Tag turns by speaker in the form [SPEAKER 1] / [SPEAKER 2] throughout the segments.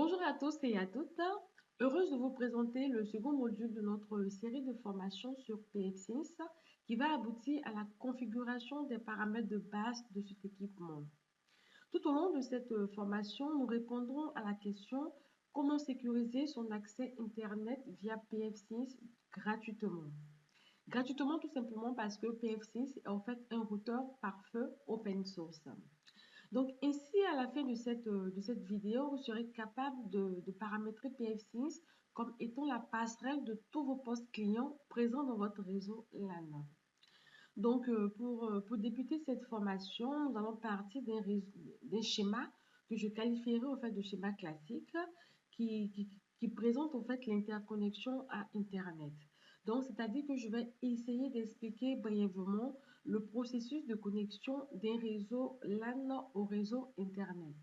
[SPEAKER 1] Bonjour à tous et à toutes. Heureuse de vous présenter le second module de notre série de formation sur PFSINS qui va aboutir à la configuration des paramètres de base de cet équipement. Tout au long de cette formation, nous répondrons à la question comment sécuriser son accès Internet via PFSINS gratuitement. Gratuitement tout simplement parce que PFSINS est en fait un routeur pare-feu open source. Donc ici, à la fin de cette vidéo, vous serez capable de paramétrer PFSINS comme étant la passerelle de tous vos postes clients présents dans votre réseau LAN. Donc pour débuter cette formation, nous allons partir d'un schéma que je qualifierai en fait de schéma classique qui présente en fait l'interconnexion à Internet. Donc, c'est-à-dire que je vais essayer d'expliquer brièvement le processus de connexion d'un réseau LAN au réseau Internet.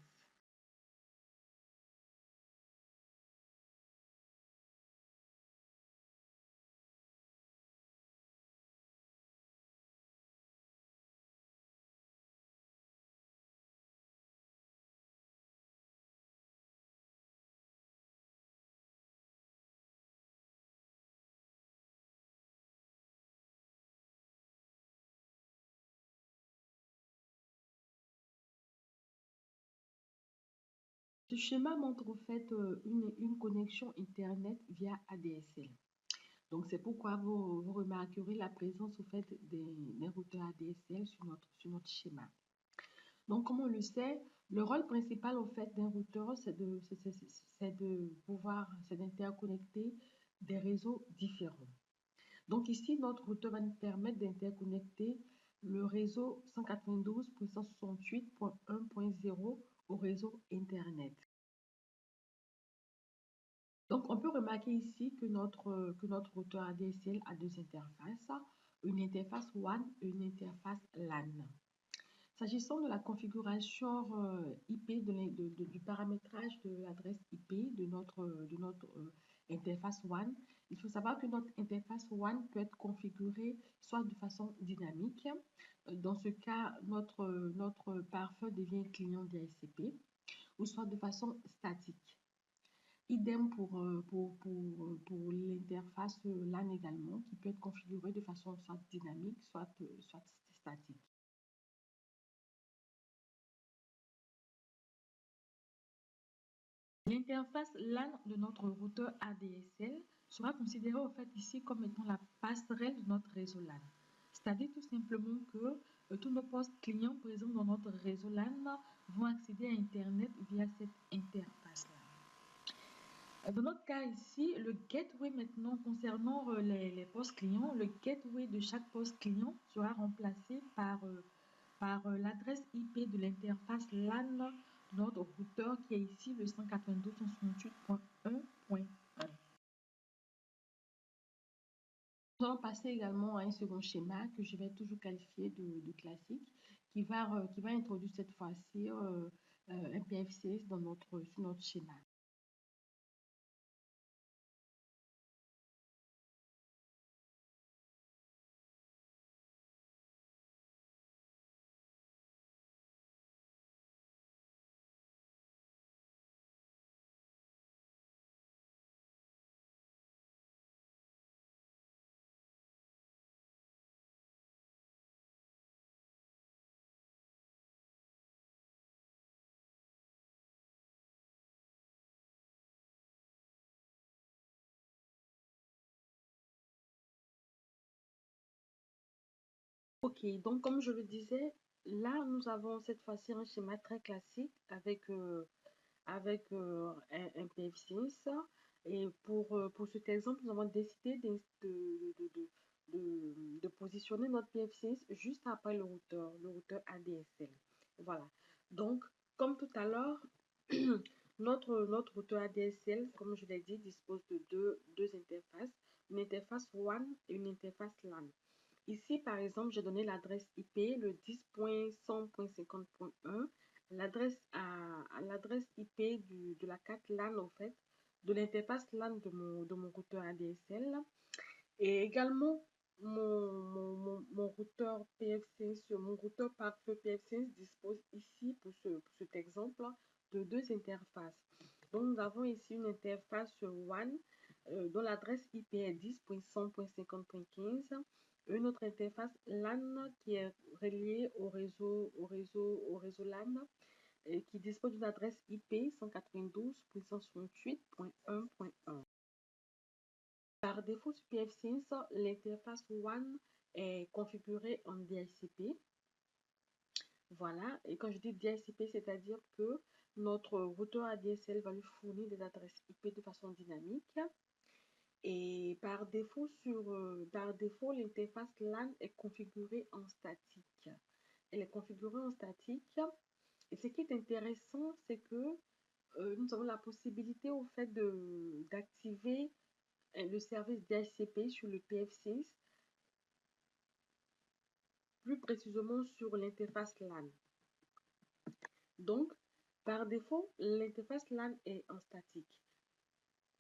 [SPEAKER 1] Ce schéma montre en fait une connexion Internet via ADSL. Donc, c'est pourquoi vous remarquerez la présence au fait des routeurs ADSL sur notre schéma. Donc, comme on le sait, le rôle principal au fait d'un routeur, c'est d'interconnecter des réseaux différents. Donc ici, notre routeur va nous permettre d'interconnecter le réseau 192.168.1.0 au réseau Internet. Donc, on peut remarquer ici que notre routeur ADSL a deux interfaces, une interface WAN et une interface LAN. S'agissant de la configuration IP, du paramétrage de l'adresse IP de notre interface WAN, il faut savoir que notre interface WAN peut être configurée soit de façon dynamique. Dans ce cas, notre pare-feu devient client DHCP, ou soit de façon statique. Idem pour l'interface LAN également, qui peut être configurée de façon soit dynamique, soit statique. L'interface LAN de notre routeur ADSL sera considérée au fait ici comme étant la passerelle de notre réseau LAN. C'est-à-dire tout simplement que tous nos postes clients présents dans notre réseau LAN vont accéder à Internet via cette interface-là. Dans notre cas ici, le gateway maintenant concernant les postes clients, le gateway de chaque poste client sera remplacé par l'adresse IP de l'interface LAN de notre routeur qui est ici le 192.168.1.1. Nous allons passer également à un second schéma que je vais toujours qualifier de classique qui va introduire cette fois-ci un PFCS sur notre schéma. Ok, donc comme je le disais, là nous avons cette fois-ci un schéma très classique avec un PF6. Et pour cet exemple, nous avons décidé de positionner notre PF6 juste après le routeur ADSL. Voilà. Donc, comme tout à l'heure, notre routeur ADSL, comme je l'ai dit, dispose de deux interfaces, une interface WAN et une interface LAN. Ici, par exemple, j'ai donné l'adresse IP, le 10.100.50.1, l'adresse IP de la carte LAN, en fait, de l'interface LAN de mon routeur ADSL. Et également, mon routeur PF6, mon routeur pare-feu PF6 dispose ici, pour cet exemple, de deux interfaces. Donc, nous avons ici une interface WAN dont l'adresse IP est 10.100.50.15. Une autre interface LAN qui est reliée au réseau LAN et qui dispose d'une adresse IP 192.168.1.1. Par défaut sur pfSense, l'interface WAN est configurée en DHCP. Voilà, et quand je dis DHCP, c'est-à-dire que notre routeur ADSL va lui fournir des adresses IP de façon dynamique. Et par défaut, l'interface LAN est configurée en statique. Elle est configurée en statique. Et ce qui est intéressant, c'est que nous avons la possibilité au fait d'activer le service DHCP sur le pfSense, plus précisément sur l'interface LAN. Donc, par défaut, l'interface LAN est en statique.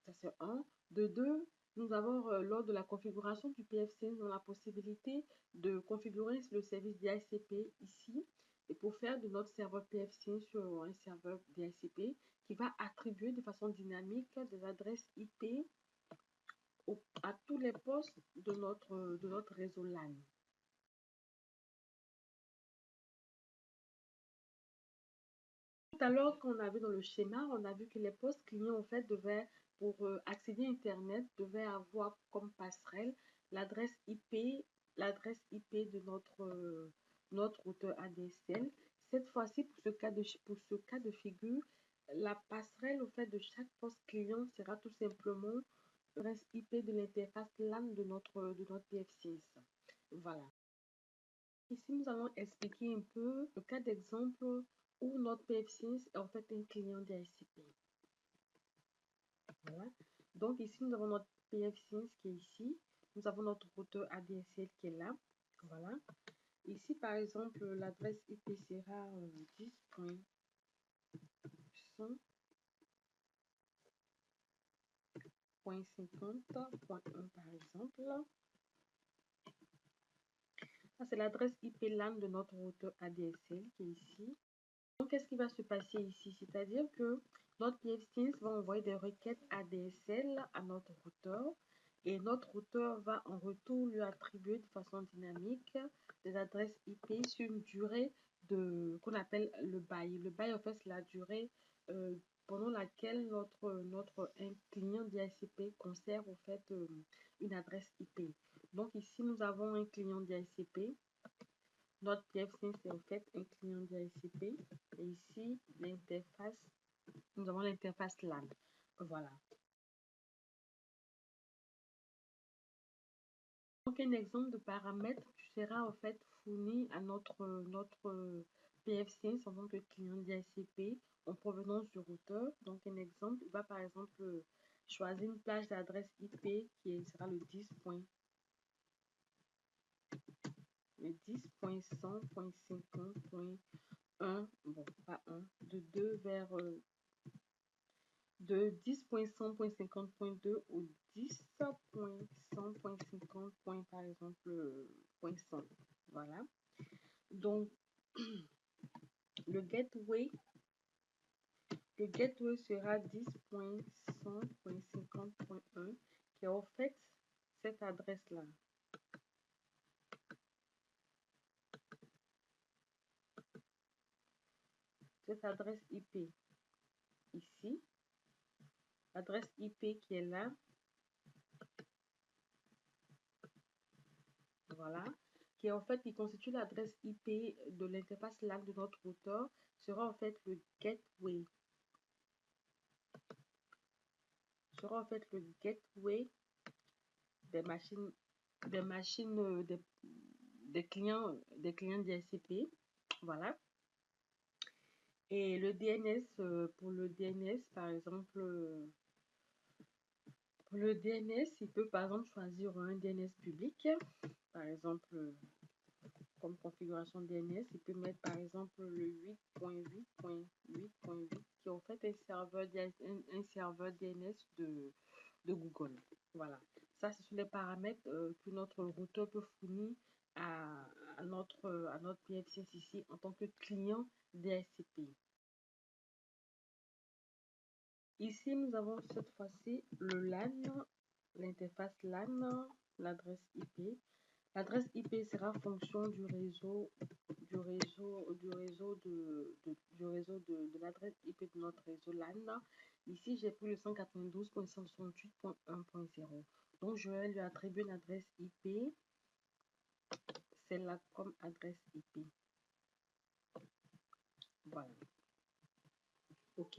[SPEAKER 1] Ça, c'est un. De deux, nous avons, lors de la configuration du pfSense, nous avons la possibilité de configurer le service DHCP ici et pour faire de notre serveur pfSense sur un serveur DHCP qui va attribuer de façon dynamique des adresses IP à tous les postes de notre réseau LAN. Tout à l'heure, qu'on a vu dans le schéma, on a vu que les postes clients, en fait, pour accéder à Internet, devaient avoir comme passerelle l'adresse IP de notre routeur ADSL. Cette fois-ci, pour ce cas de figure, la passerelle, au fait, de chaque poste client sera tout simplement l'adresse IP de l'interface LAN de notre pfSense. Voilà. Ici, nous allons expliquer un peu le cas d'exemple où notre pfSense est en fait un client DHCP. Voilà. Donc ici, nous avons notre pfSense qui est ici. Nous avons notre routeur ADSL qui est là. Voilà. Ici, par exemple, l'adresse IP sera 10.100.50.1 par exemple. Ça, c'est l'adresse IP LAN de notre routeur ADSL qui est ici. Donc, qu'est-ce qui va se passer ici? C'est-à-dire que notre pfSense va envoyer des requêtes ADSL à notre routeur et notre routeur va en retour lui attribuer de façon dynamique des adresses IP sur une durée qu'on appelle le bail. Le bail, en fait, c'est la durée pendant laquelle notre client DHCP conserve en fait une adresse IP. Donc ici, nous avons un client DHCP. Notre pfSense est en fait un client DHCP. Et ici, nous avons l'interface LAN. Voilà. Donc, un exemple de paramètre qui sera en fait fourni à notre pfSense en tant que client DHCP en provenance du routeur. Donc, un exemple, il va par exemple choisir une plage d'adresse IP qui sera le 10.100.50.1, bon, pas 1, de 2 vers de 10.100.50.2 au 10.100.50. Par exemple, point 100. Voilà. Donc, le gateway sera 10.100.50.1 qui est en fait cette adresse-là. Cette adresse IP ici. Adresse IP qui est là. Voilà. Qui est en fait, qui constitue l'adresse IP de l'interface LAN de notre routeur, sera en fait le gateway. Sera en fait le gateway des clients DHCP. Voilà. Et le DNS, pour le DNS, par exemple, pour le DNS, il peut par exemple choisir un DNS public. Par exemple, comme configuration DNS, il peut mettre par exemple le 8.8.8.8 qui est en fait un serveur DNS de Google. Voilà. Ça, ce sont les paramètres que notre routeur peut fournir à notre pfSense ici en tant que client DHCP. Ici, nous avons cette fois-ci le LAN, l'interface LAN, l'adresse IP. L'adresse IP sera fonction du réseau de l'adresse IP de notre réseau LAN. Ici, j'ai pris le 192.168.1.0. Donc, je vais lui attribuer une adresse IP, celle-là comme adresse IP. Voilà. OK.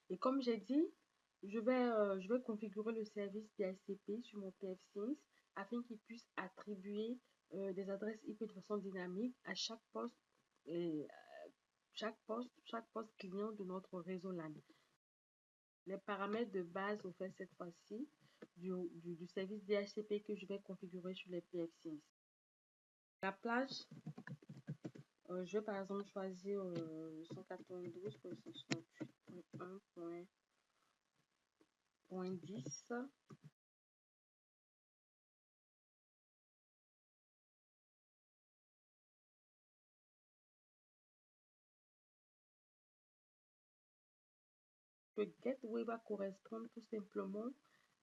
[SPEAKER 1] Et comme j'ai dit, je vais configurer le service DHCP sur mon PF6 afin qu'il puisse attribuer des adresses IP de façon dynamique à chaque poste, chaque poste client de notre réseau LAN. Les paramètres de base au fait cette fois-ci du service DHCP que je vais configurer sur les PF6. La plage, je vais par exemple choisir 192.168.1.10. Le gateway va correspondre tout simplement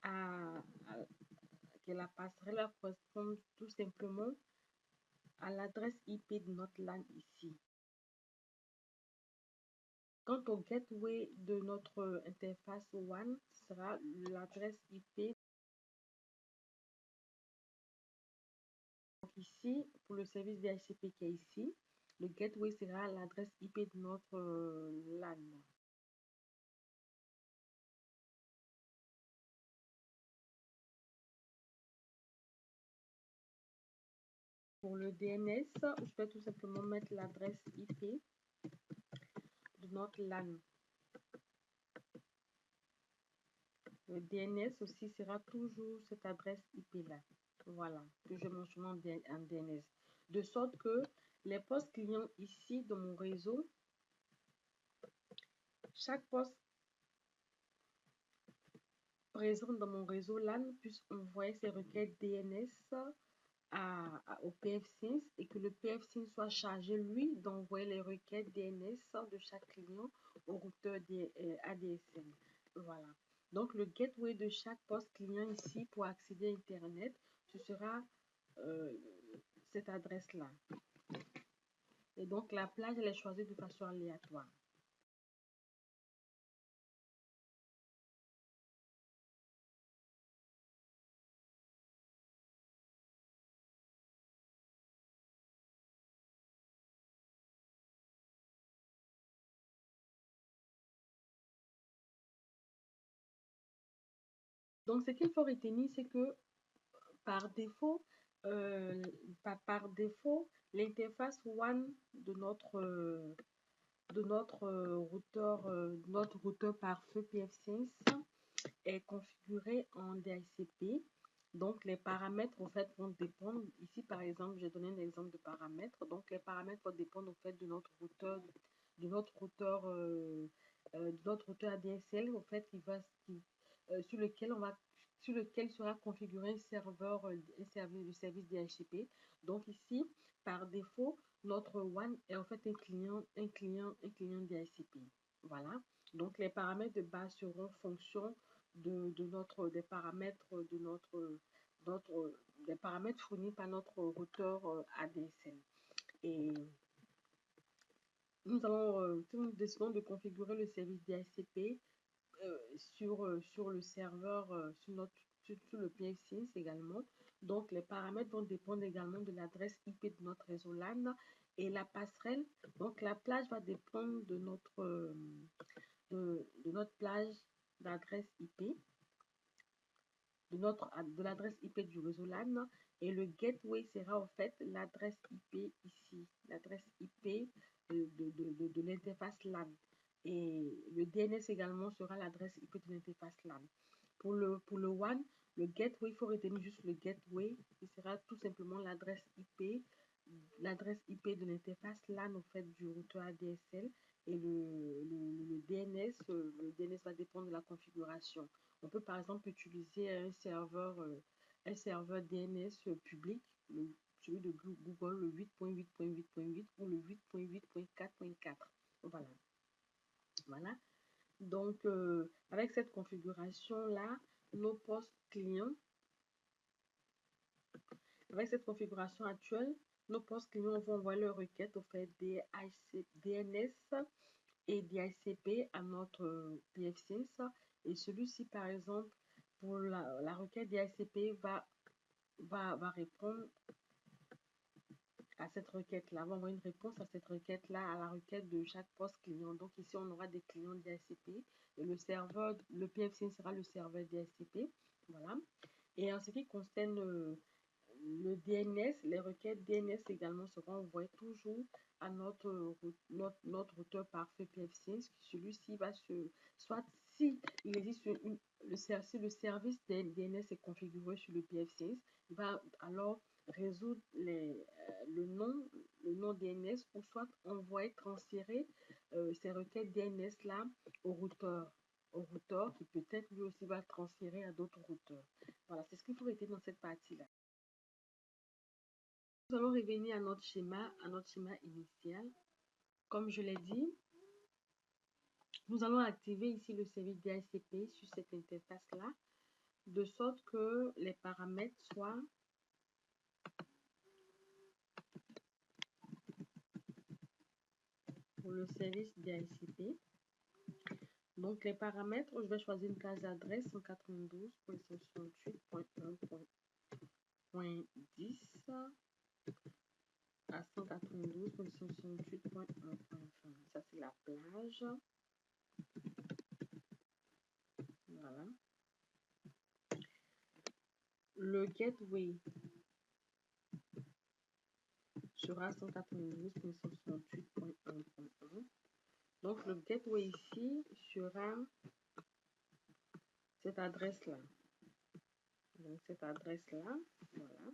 [SPEAKER 1] que la passerelle va correspondre tout simplement à l'adresse IP de notre LAN ici. Quant au gateway de notre interface WAN, sera l'adresse IP. Donc ici, pour le service DHCP qui est ici, le gateway sera l'adresse IP de notre LAN. Pour le DNS, je vais tout simplement mettre l'adresse IP de notre LAN. Le DNS aussi sera toujours cette adresse IP là. Voilà, que je mentionne en DNS. De sorte que les postes clients ici dans mon réseau, chaque poste présent dans mon réseau LAN puisse envoyer ses requêtes DNS au PF6 et que le PF6 soit chargé, lui, d'envoyer les requêtes DNS de chaque client au routeur ADSL. Voilà. Donc, le gateway de chaque poste client ici pour accéder à Internet, ce sera cette adresse-là. Et donc, la plage, elle est choisie de façon aléatoire. Donc, ce qu'il faut retenir, c'est que par défaut, l'interface WAN de notre routeur par feu PF6 est configurée en DHCP. Donc, les paramètres, en fait, vont dépendre. Ici, par exemple, j'ai donné un exemple de paramètres. Donc, les paramètres vont dépendre, en fait, de notre routeur, de notre routeur, ADSL, en fait, sur lequel sera configuré un serveur, de service DHCP. Donc, ici, par défaut, notre WAN est en fait un client DHCP. Voilà. Donc, les paramètres de base seront fonction des paramètres des paramètres fournis par notre routeur ADSL. Et nous décidons de configurer le service DHCP sur le serveur, sur le PF6 également. Donc, les paramètres vont dépendre également de l'adresse IP de notre réseau LAN et la passerelle. Donc, la plage va dépendre de notre plage d'adresse IP, de l'adresse IP du réseau LAN, et le gateway sera en fait l'adresse IP ici, l'adresse IP de l'interface LAN. Et le DNS également sera l'adresse IP de l'interface LAN. Pour le WAN, le gateway, il faut retenir juste le gateway, qui sera tout simplement l'adresse IP de l'interface LAN au fait du routeur ADSL. Et le DNS va dépendre de la configuration. On peut par exemple utiliser un serveur DNS public, celui de Google, le 8.8.8.8 ou le 8.8.4.4. Voilà. Voilà. Donc, avec cette configuration-là, nos postes clients, avec cette configuration actuelle, nos postes clients vont envoyer leur requête au fait DNS et DHCP à notre PFSINS. Et celui-ci, par exemple, pour la requête DHCP va répondre à cette requête-là, va envoyer une réponse à cette requête-là, à la requête de chaque poste client. Donc ici, on aura des clients DHCP et le serveur, le PFSIN sera le serveur DHCP. Voilà. Et en ce qui concerne le DNS, les requêtes DNS également seront envoyées toujours à notre routeur parfait PFSIN. Celui-ci va soit si il existe si le service DNS est configuré sur le PFSIN, il va alors résoudre le nom DNS ou soit envoyer, transférer ces requêtes DNS là au routeur qui peut-être lui aussi va transférer à d'autres routeurs. Voilà, c'est ce qu'il faut retenir dans cette partie-là. Nous allons revenir à notre schéma initial. Comme je l'ai dit, nous allons activer ici le service DHCP sur cette interface-là, de sorte que les paramètres soient pour le service DHCP. Donc, les paramètres, je vais choisir une case d'adresse 192.168.1.10 à 192.168.1.20. Ça, c'est la plage. Voilà. Le gateway sera 192.168.1.1. Donc, le gateway ici sera cette adresse-là. Donc, cette adresse-là, voilà.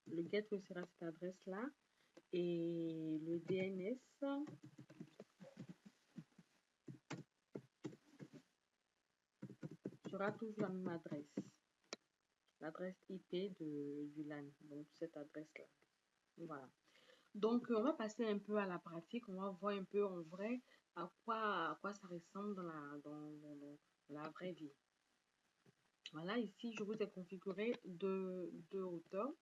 [SPEAKER 1] Le gateway sera cette adresse-là. Et le DNS sera toujours la même adresse. L'adresse IP du LAN. Donc, cette adresse-là. Voilà. Donc, on va passer un peu à la pratique. On va voir un peu en vrai à quoi ça ressemble dans la vraie vie. Voilà, ici, je vous ai configuré deux routeurs.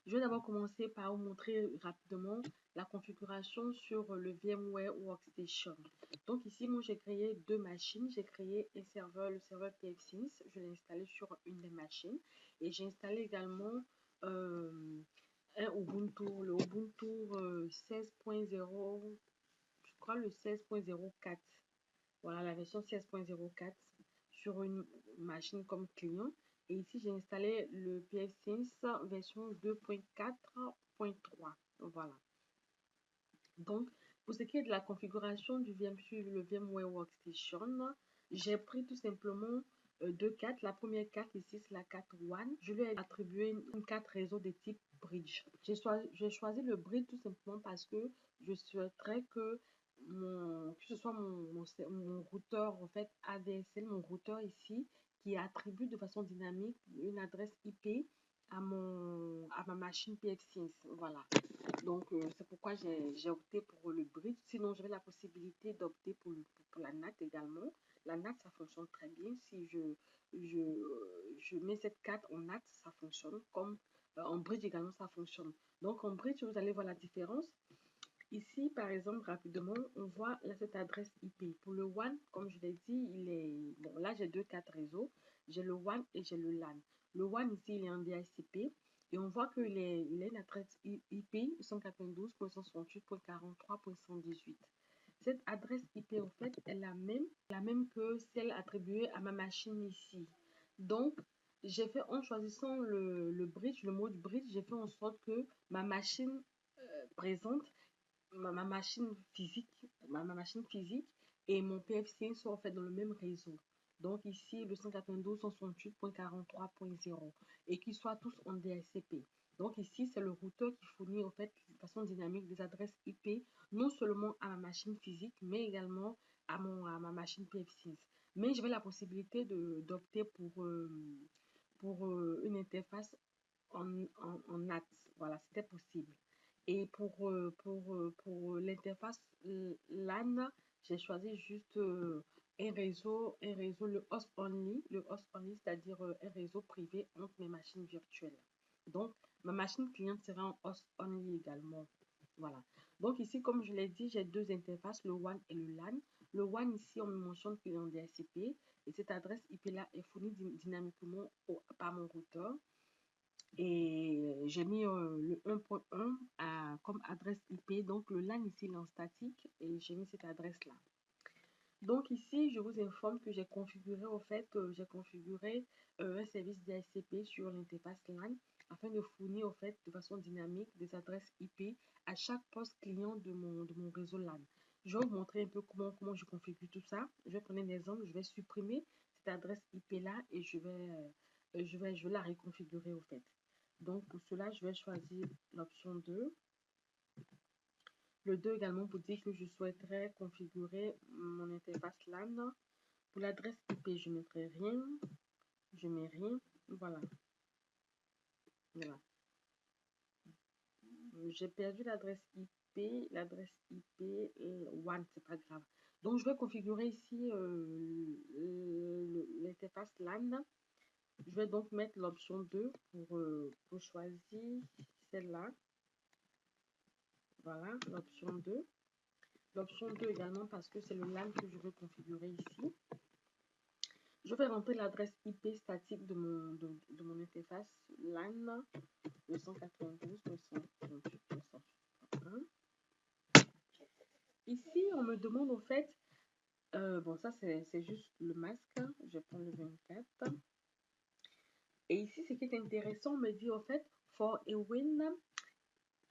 [SPEAKER 1] Je vais d'abord commencer par vous montrer rapidement la configuration sur le VMware Workstation. Donc ici, moi, j'ai créé deux machines. J'ai créé un serveur, le serveur PFSINS. Je l'ai installé sur une des machines. Et j'ai installé également un Ubuntu, le Ubuntu 16.0, je crois le 16.04. Voilà, la version 16.04 sur une machine comme client. Et ici, j'ai installé le PFSINS version 2.4.3. Voilà. Donc, pour ce qui est de la configuration du le VMware Workstation, j'ai pris tout simplement deux cartes. La première carte ici, c'est la carte One. Je lui ai attribué une carte réseau de type bridge. J'ai choisi le bridge tout simplement parce que je souhaiterais que ce soit mon routeur en fait ADSL, mon routeur ici, qui attribue de façon dynamique une adresse IP à ma machine PFSINS. Voilà. Donc, c'est pourquoi j'ai opté pour le bridge. Sinon, j'avais la possibilité d'opter pour la NAT également. La NAT, ça fonctionne très bien. Si je mets cette carte en NAT, ça fonctionne. Comme en bridge également, ça fonctionne. Donc, en bridge, vous allez voir la différence. Ici, par exemple, rapidement, on voit là, cette adresse IP. Pour le WAN, comme je l'ai dit, il est... Bon, là, j'ai deux cartes réseau. J'ai le WAN et j'ai le LAN. Le WAN, ici, il est en DHCP. Et on voit qu'il est une adresse IP 192.168.43.118. Cette adresse IP, en fait, est la même que celle attribuée à ma machine ici. Donc, j'ai fait, en choisissant le bridge, le mode bridge, j'ai fait en sorte que ma machine présente ma machine physique, ma machine physique et mon PFC sont en fait dans le même réseau. Donc ici, le 192.168.43.0 et qu'ils soient tous en DHCP. Donc ici, c'est le routeur qui fournit en fait de façon dynamique des adresses IP, non seulement à ma machine physique, mais également à ma machine PFC. Mais j'avais la possibilité d'opter pour une interface en NAT. Voilà, c'était possible. Et pour l'interface LAN, j'ai choisi juste un réseau, le host only, c'est-à-dire un réseau privé entre mes machines virtuelles. Donc, ma machine cliente sera en host only également. Voilà. Donc ici, comme je l'ai dit, j'ai deux interfaces, le WAN et le LAN. Le WAN ici, on me mentionne qu'il est en DHCP et cette adresse IP-là est fournie dynamiquement par mon routeur. Et j'ai mis le 1.1 comme adresse IP. Donc le LAN ici il est en statique et j'ai mis cette adresse-là. Donc ici, je vous informe que j'ai configuré un service DHCP sur l'interface LAN afin de fournir de façon dynamique des adresses IP à chaque poste client de mon réseau LAN. Je vais vous montrer un peu comment je configure tout ça. Je vais prendre un exemple, je vais supprimer cette adresse IP-là et je vais la reconfigurer Donc pour cela, je vais choisir l'option 2. Le 2 également pour dire que je souhaiterais configurer mon interface LAN. Pour l'adresse IP, je ne mettrai rien. Je mets rien. Voilà. J'ai perdu l'adresse IP. L'adresse IP WAN, c'est pas grave. Donc, je vais configurer ici l'interface LAN. Je vais donc mettre l'option 2 pour choisir celle-là. Voilà, l'option 2. L'option 2 également parce que c'est le LAN que je veux configurer ici. Je vais rentrer l'adresse IP statique de mon interface LAN 292.268.268.1. Ici, on me demande bon ça c'est juste le masque, je vais prendre le 24. Et ici, ce qui est intéressant, on me dit for a win,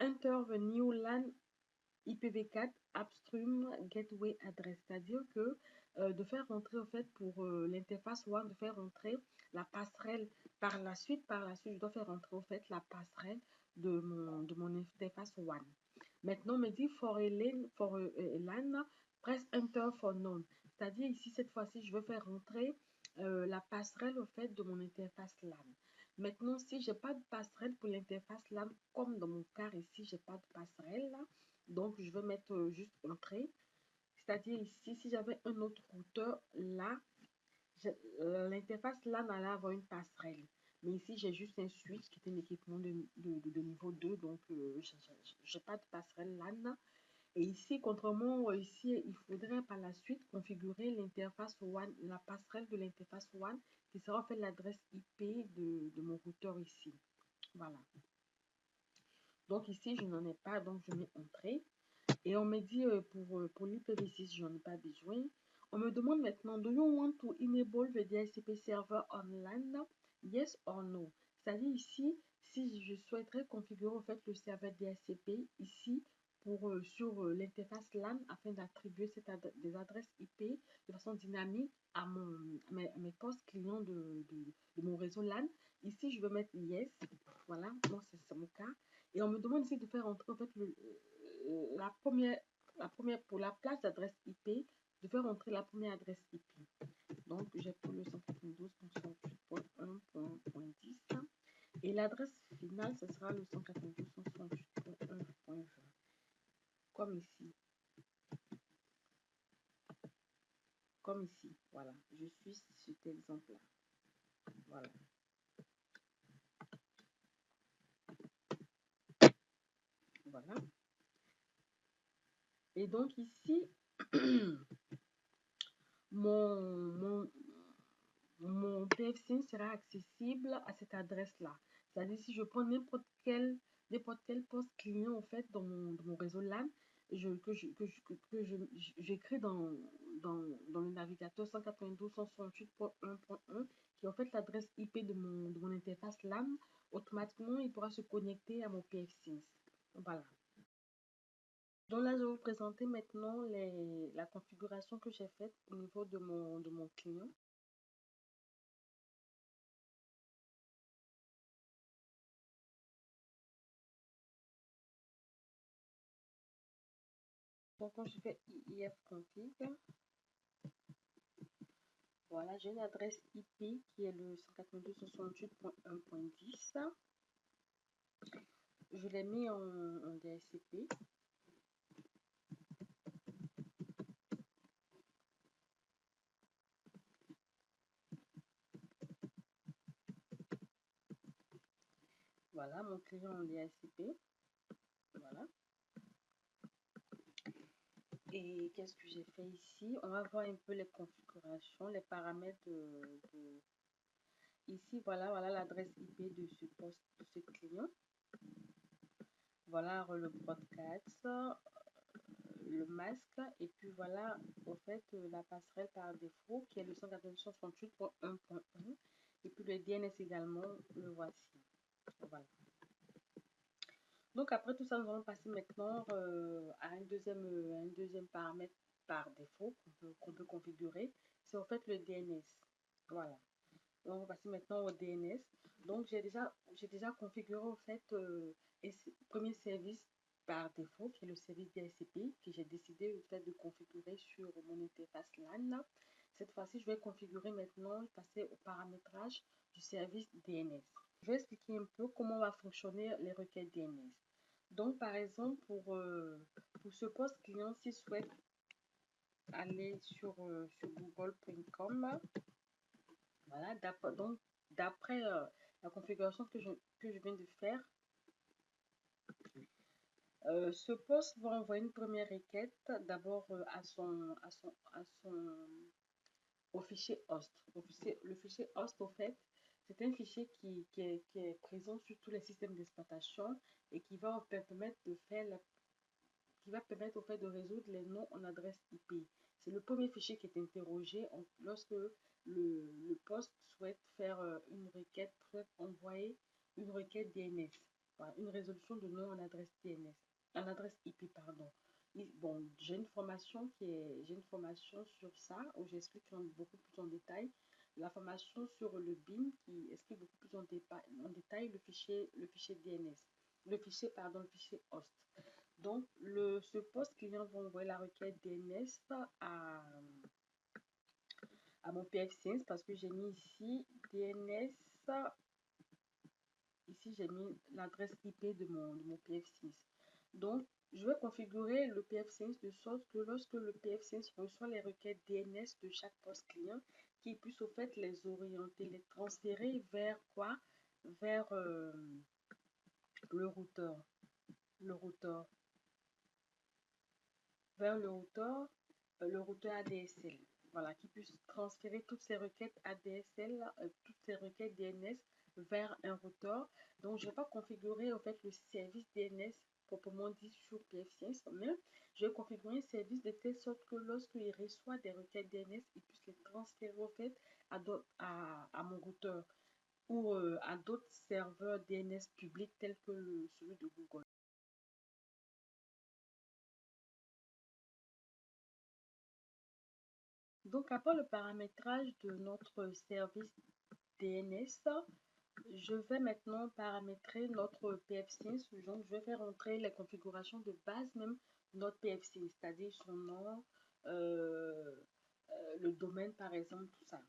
[SPEAKER 1] enter the new LAN IPv4 upstream gateway address, c'est-à-dire que de faire rentrer pour l'interface WAN, de faire rentrer la passerelle par la suite, je dois faire rentrer la passerelle de mon interface WAN. Maintenant, on me dit for a LAN, press enter for none, c'est-à-dire ici cette fois-ci je veux faire rentrer la passerelle de mon interface LAN. Maintenant, si j'ai pas de passerelle pour l'interface LAN, comme dans mon cas ici, j'ai pas de passerelle là, donc je vais mettre juste entrée. C'est-à-dire ici, si j'avais un autre routeur là, l'interface LAN allait avoir une passerelle. Mais ici, j'ai juste un switch qui est un équipement de niveau 2, donc j'ai pas de passerelle LAN. Et ici, contrairement ici, il faudrait par la suite configurer l'interface WAN, la passerelle de l'interface WAN, qui sera l'adresse IP de mon routeur ici. Voilà. Donc ici, je n'en ai pas, donc je mets entrée. Et on me dit pour l'IPv6, je n'en ai pas besoin. On me demande maintenant, do you want to enable the DHCP server online? Yes or no? C'est-à-dire ici, si je souhaiterais configurer le serveur DHCP ici sur l'interface LAN afin d'attribuer des adresses IP de façon dynamique à mes postes clients de mon réseau LAN. Ici, je vais mettre yes. Voilà, donc c'est mon cas. Et on me demande ici de faire entrer la première pour la place d'adresse IP, de faire entrer la première adresse IP. Donc, j'ai pris le 192.168.1.10 et l'adresse finale, ce sera le 192.168.1.20. Comme ici. Comme ici. Voilà. Je suis sur cet exemple-là. Voilà. Voilà. Et donc ici, mon PFSIM sera accessible à cette adresse-là. C'est-à-dire si je prends n'importe quel poste client dans mon réseau LAN, j'écris dans le navigateur 192.168.1.1 qui est l'adresse IP de mon interface LAN, automatiquement il pourra se connecter à mon PFSIM. Voilà. Donc là, je vais vous présenter maintenant la configuration que j'ai faite au niveau de mon client. Donc, quand je fais ifconfig, voilà, j'ai une adresse IP qui est le 192.168.1.10. je l'ai mis en DHCP. Voilà, mon client en DHCP. Voilà. Et qu'est-ce que j'ai fait ici? On va voir un peu les configurations, les paramètres Ici, voilà l'adresse IP de ce poste, de ce client. Voilà le broadcast, le masque, et puis voilà, au fait, la passerelle par défaut, qui est le 192.168.1.1, et puis le DNS également, le voici. Voilà. Donc après tout ça, nous allons passer maintenant à un deuxième paramètre par défaut qu'on peut configurer. C'est en fait le DNS. Voilà. Donc on va passer maintenant au DNS. Donc j'ai déjà configuré en fait premier service par défaut qui est le service DHCP que j'ai décidé en fait de configurer sur mon interface LAN. Cette fois-ci, je vais configurer maintenant, passer au paramétrage du service DNS. Je vais expliquer un peu comment va fonctionner les requêtes DNS. Donc, par exemple, pour ce poste client, s'il souhaite aller sur google.com, voilà, donc d'après la configuration que je viens de faire, ce poste va envoyer une première requête d'abord au fichier host. Le fichier host, au fait, c'est un fichier qui est présent sur tous les systèmes d'exploitation et qui va permettre de faire qui va permettre au fait de résoudre les noms en adresse IP. C'est le premier fichier qui est interrogé lorsque le poste souhaite faire une requête, souhaite envoyer une requête DNS, voilà, une résolution de nom en adresse DNS, en adresse IP, pardon. Bon, j'ai une formation sur ça où j'explique beaucoup plus en détail. La formation sur le BIM qui explique beaucoup plus en détail le fichier DNS, le fichier host. Donc, ce poste client va envoyer la requête DNS à mon PF5 parce que j'ai mis ici DNS. Ici, j'ai mis l'adresse IP de mon PF6. Donc, je vais configurer le PF5 de sorte que lorsque le PF5 reçoit les requêtes DNS de chaque poste client, qu'il puisse au fait les orienter, les transférer vers quoi? Vers le routeur. Vers le routeur ADSL. Voilà, qui puisse transférer toutes ces requêtes ADSL, toutes ces requêtes DNS vers un routeur. Donc, je ne vais pas configurer en fait le service DNS proprement dit sur PF5, mais je vais configurer un service de telle sorte que lorsqu'il reçoit des requêtes DNS, il puisse les transférer en fait à mon routeur ou à d'autres serveurs DNS publics tels que celui de Google. Donc, après le paramétrage de notre service DNS, je vais maintenant paramétrer notre PF6. Donc, je vais faire entrer les configurations de base même de notre PF6, c'est-à-dire son nom, le domaine par exemple, tout ça.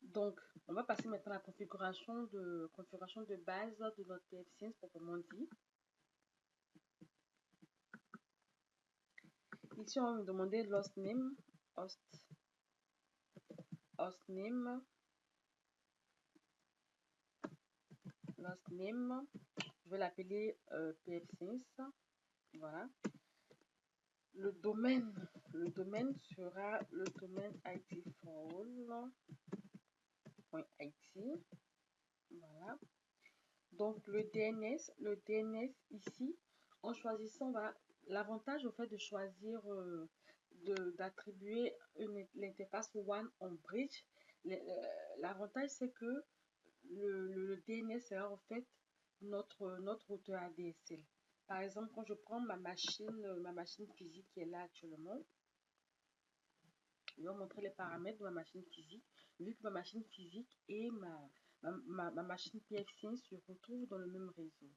[SPEAKER 1] Donc, on va passer maintenant à la configuration de base de notre PF6 proprement dit. Ici, on va me demander l'hostname, hostname, je vais l'appeler PF6, voilà. Le domaine sera le domaine itforall.it, voilà. Donc le DNS ici, en choisissant, l'avantage au fait de choisir, d'attribuer l'interface One on Bridge, l'avantage c'est que le DNS sera en fait notre routeur ADSL. Par exemple, quand je prends ma machine physique qui est là actuellement, je vais vous montrer les paramètres de ma machine physique. Vu que ma machine physique et ma machine PF5 se retrouvent dans le même réseau.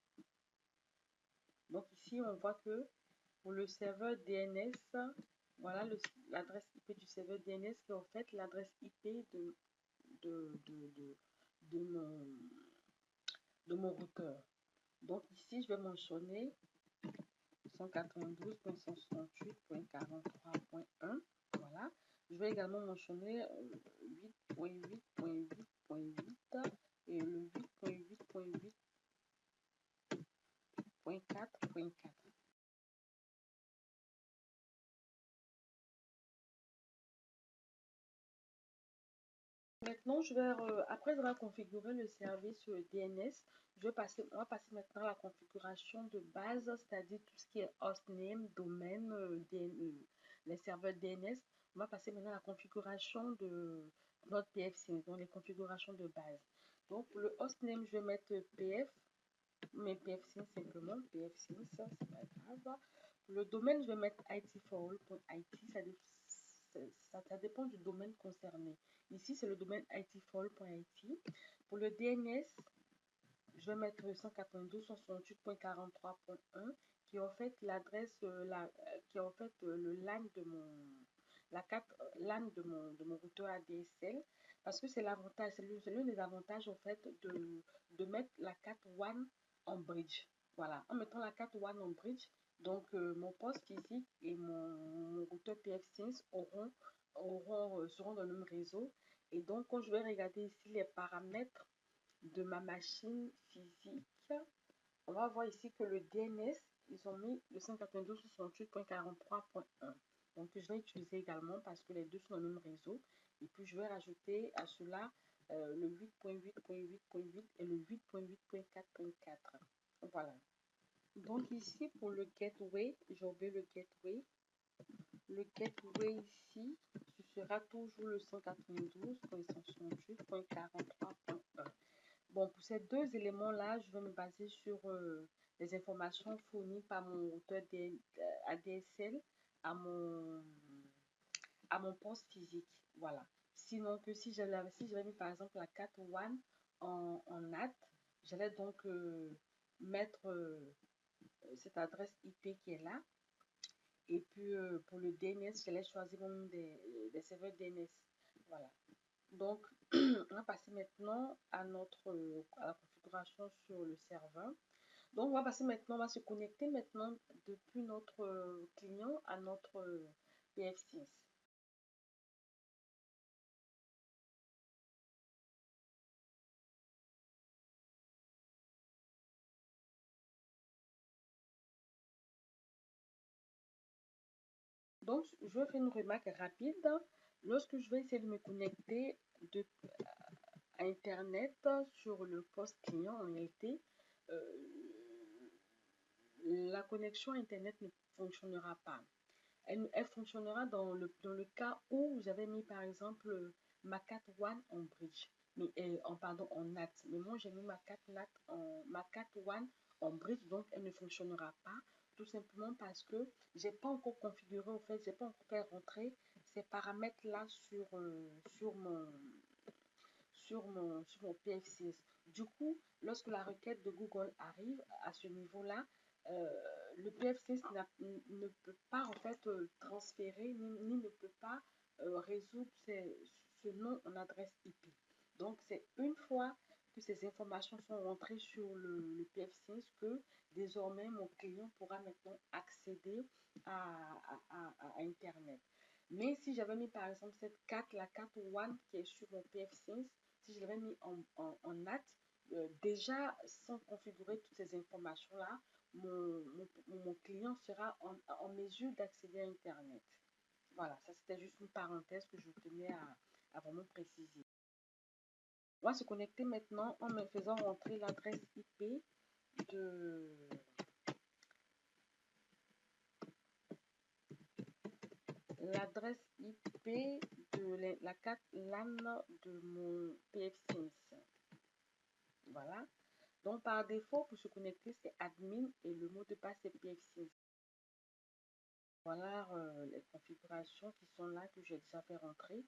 [SPEAKER 1] Donc ici, on voit que pour le serveur DNS, voilà l'adresse IP du serveur DNS qui est en fait l'adresse IP de mon routeur. Donc ici, je vais mentionner 192.168.43.1. Voilà. Je vais également mentionner 8.8.8.8 et le 8.8.8.4.4. Maintenant, après avoir configuré le service DNS, on va passer maintenant à la configuration de base, c'est-à-dire tout ce qui est hostname, domaine, les serveurs DNS. On va passer maintenant à la configuration de notre PFSync, donc les configurations de base. Donc, pour le hostname, je vais mettre PF, mais PFSync simplement, PFSync, ça c'est pas grave. Pour le domaine, je vais mettre itforall.it, ça dépend du domaine concerné. Ici, c'est le domaine itforall.it. Pour le DNS, je vais mettre 192.168.43.1 qui est en fait l'adresse, qui est en fait le LAN de la carte LAN de mon routeur ADSL, parce que c'est l'avantage, c'est l'un des avantages en fait de mettre la carte WAN en bridge. Voilà, en mettant la carte WAN en bridge, donc mon poste physique et mon routeur PF-Sync seront dans le même réseau. Et donc, quand je vais regarder ici les paramètres de ma machine physique, on va voir ici que le DNS, ils ont mis le 192.168.43.1. Donc, je vais utiliser également parce que les deux sont dans le même réseau. Et puis, je vais rajouter à cela le 8.8.8.8 et le 8.8.4.4. Voilà. Donc, ici, pour le gateway, j'ai oublié le gateway. Le gateway ici, ce sera toujours le 192.168.43.1. Bon, pour ces deux éléments-là, je vais me baser sur les informations fournies par mon routeur ADSL à mon, poste physique. Voilà. Sinon, que si j'avais mis par exemple la 4 WAN en NAT, j'allais donc mettre cette adresse IP qui est là. Et puis pour le DNS, j'allais choisir même des serveurs DNS. Voilà. Donc, on va passer maintenant à la configuration sur le serveur. Donc, on va se connecter maintenant depuis notre client à notre PF6. Donc, je vais faire une remarque rapide. Lorsque je vais essayer de me connecter à Internet sur le poste client, en réalité, la connexion Internet ne fonctionnera pas. Elle fonctionnera dans le cas où j'avais mis par exemple ma 4 WAN en bridge, pardon, en NAT. Mais moi j'ai mis ma 4 WAN en bridge, donc elle ne fonctionnera pas. Tout simplement parce que j'ai pas encore configuré, en fait, j'ai pas encore fait rentrer ces paramètres-là sur mon PF6. Du coup, lorsque la requête de Google arrive à ce niveau-là, le PF6 ne peut pas en fait transférer ni ne peut pas résoudre ce nom en adresse IP. Donc, c'est une fois que ces informations sont rentrées sur le PF6 que désormais mon client pourra maintenant accéder à Internet. Mais si j'avais mis par exemple la carte WAN qui est sur mon PF6, si je l'avais mis en NAT, déjà sans configurer toutes ces informations-là, mon client sera en mesure d'accéder à Internet. Voilà, ça c'était juste une parenthèse que je tenais à vraiment préciser. On va se connecter maintenant en me faisant rentrer l'adresse IP de la carte LAN de mon PF6. Voilà. Donc, par défaut, pour se connecter, c'est admin et le mot de passe est PF6. Voilà les configurations qui sont là que j'ai déjà fait rentrer,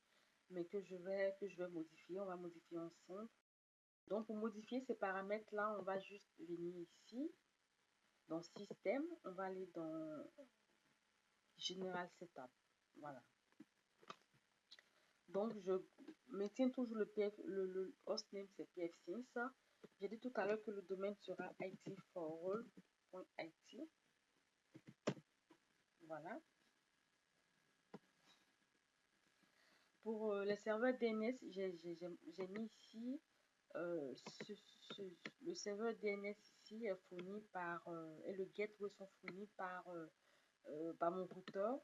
[SPEAKER 1] mais que je vais modifier. On va modifier ensemble. Donc, pour modifier ces paramètres-là, on va juste venir ici, dans Système. On va aller dans General Setup. Voilà. Donc, je maintiens toujours le hostname, c'est pfSense. J'ai dit tout à l'heure que le domaine sera itforall.it. Voilà. Pour les serveurs DNS, j'ai mis ici le serveur DNS ici est fourni par et le gateway sont fournis par mon routeur.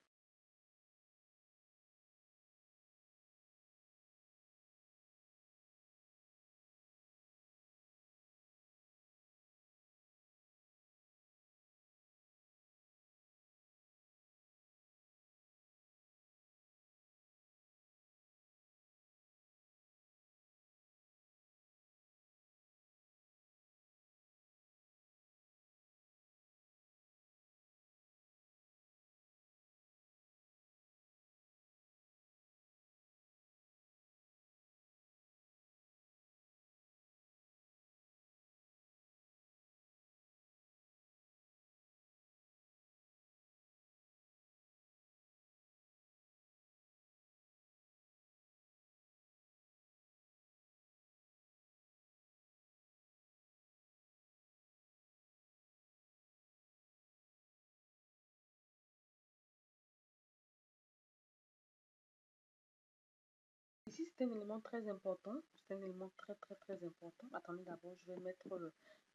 [SPEAKER 1] Ici, c'est un élément très important. C'est un élément très important. Attendez, d'abord, je vais mettre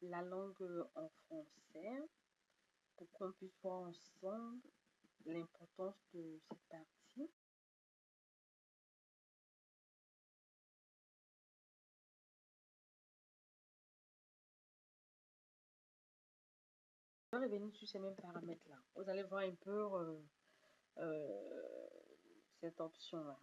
[SPEAKER 1] la langue en français pour qu'on puisse voir ensemble l'importance de cette partie. Je vais revenir sur ces mêmes paramètres-là. Vous allez voir un peu cette option-là.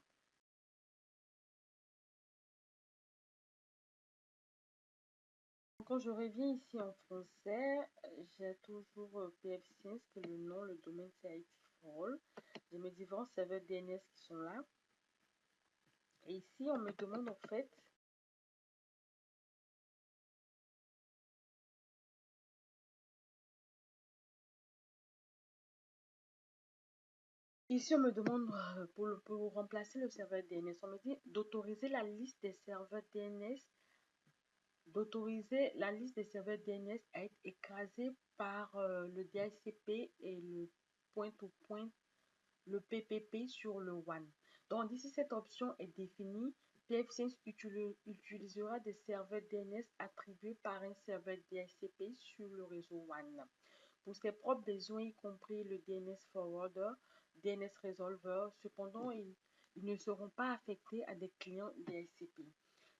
[SPEAKER 1] Quand je reviens ici en français, j'ai toujours pfSense, que le nom, le domaine c'est itforall. J'ai mes différents serveurs DNS qui sont là. Et ici, on me demande en fait ici, on me demande pour remplacer le serveur DNS, on me dit d'autoriser la liste des serveurs DNS, à être écrasée par le DHCP et le point-to-point, le PPP sur le WAN. Donc, ici, cette option est définie. pfSense utilisera des serveurs DNS attribués par un serveur DHCP sur le réseau WAN pour ses propres besoins, y compris le DNS Forwarder, DNS Resolver. Cependant, ils ne seront pas affectés à des clients DHCP.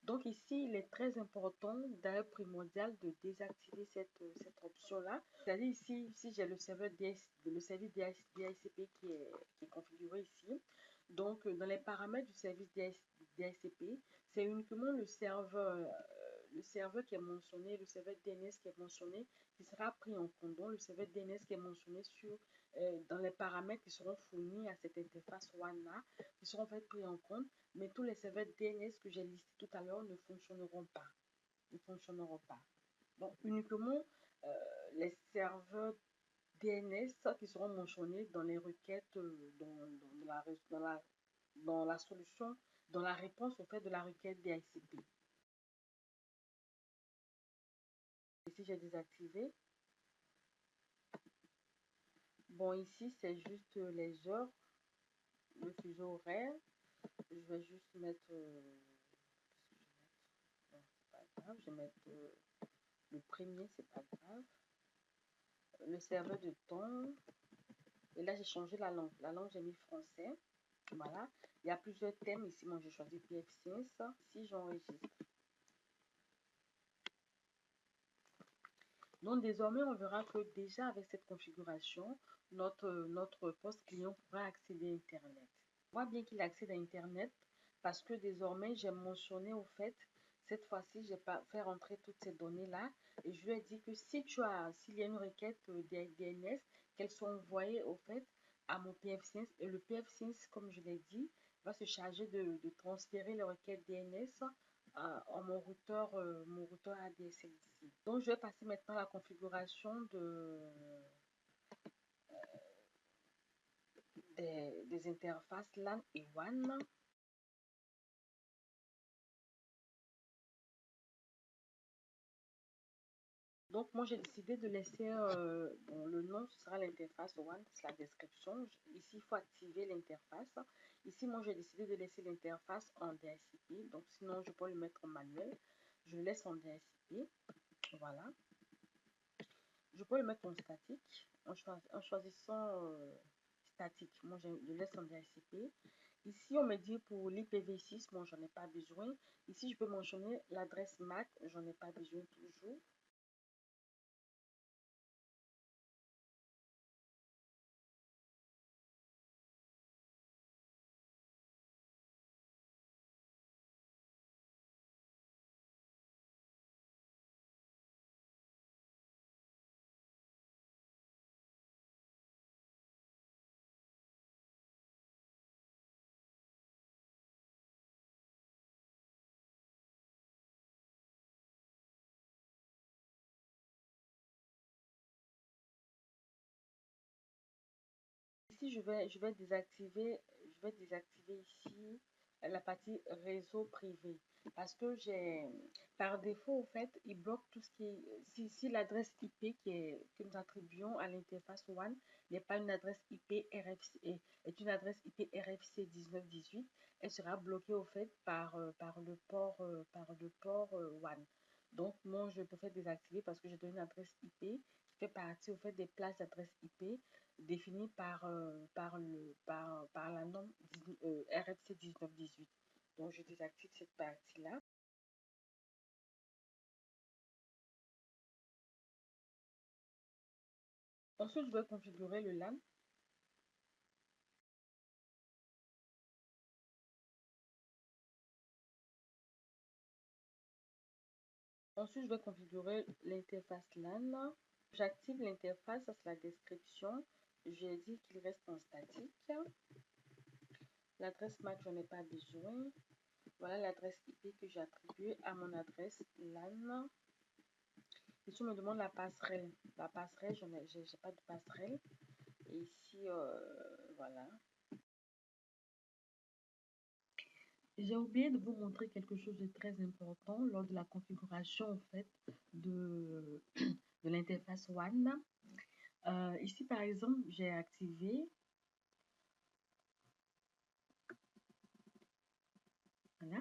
[SPEAKER 1] Donc ici, il est très important, d'ailleurs primordial, de désactiver cette option-là. C'est-à-dire ici, si j'ai le service DHCP qui est configuré ici. Donc, dans les paramètres du service DHCP, c'est uniquement le serveur qui est mentionné, le serveur DNS qui est mentionné, qui sera pris en compte. Donc, le serveur DNS qui est mentionné dans les paramètres qui seront fournis à cette interface WAN-là, qui seront fait pris en compte, mais tous les serveurs DNS que j'ai listés tout à l'heure ne fonctionneront pas. Ne fonctionneront pas. Donc, uniquement les serveurs DNS qui seront mentionnés dans les requêtes, dans la solution, dans la réponse au fait de la requête DHCP. Ici, j'ai désactivé. Bon, ici, c'est juste les heures, le fuseau horaire. Je vais juste mettre. Non, c'est pas grave. Je vais mettre le premier, c'est pas grave. Le serveur de temps. Et là, j'ai changé la langue. La langue, j'ai mis français. Voilà. Il y a plusieurs thèmes ici. Moi, j'ai choisi pfSense. Si j'enregistre. Donc, désormais, on verra que déjà avec cette configuration, notre poste client pourra accéder à Internet. On voit bien qu'il accède à Internet parce que désormais, j'ai mentionné au fait, cette fois-ci, j'ai pas fait rentrer toutes ces données-là et je lui ai dit que s'il y a une requête DNS, qu'elles sont envoyées au fait à mon pfSense et le pfSense, comme je l'ai dit, va se charger de transférer les requêtes DNS en mon routeur ADSL ici. Donc, je vais passer maintenant à la configuration des interfaces LAN et WAN. Donc, moi, j'ai décidé de laisser, bon, le nom, ce sera l'interface One, c'est la description. Ici, il faut activer l'interface. Ici, moi, j'ai décidé de laisser l'interface en DHCP. Donc, sinon, je peux le mettre en manuel. Je le laisse en DHCP. Voilà. Je peux le mettre en statique en choisissant statique. Moi, je laisse en DHCP. Ici, on me dit pour l'IPv6, moi, j'en ai pas besoin. Ici, je peux mentionner l'adresse MAC, j'en ai pas besoin toujours. Ici, je vais désactiver ici la partie réseau privé parce que par défaut, au fait, il bloque tout ce qui est, si l'adresse IP que nous attribuons à l'interface WAN n'est pas une adresse IP RFC, est une adresse IP RFC 1918, elle sera bloquée, au fait, par le port WAN. Donc, moi, je préfère désactiver parce que j'ai donné une adresse IP qui fait partie, au fait, des places d'adresse IP définie par la norme RFC 1918. Donc, je désactive cette partie-là. Ensuite, je vais configurer le LAN. Ensuite, je vais configurer l'interface LAN. J'active l'interface, ça c'est la description. J'ai dit qu'il reste en statique. L'adresse MAC, j'en ai pas besoin. Voilà l'adresse IP que j'ai attribuée à mon adresse LAN. Ici, on me demande la passerelle. La passerelle, j'ai pas de passerelle. Et ici, voilà. J'ai oublié de vous montrer quelque chose de très important lors de la configuration en fait de, de l'interface WAN. Ici, par exemple, j'ai activé, voilà,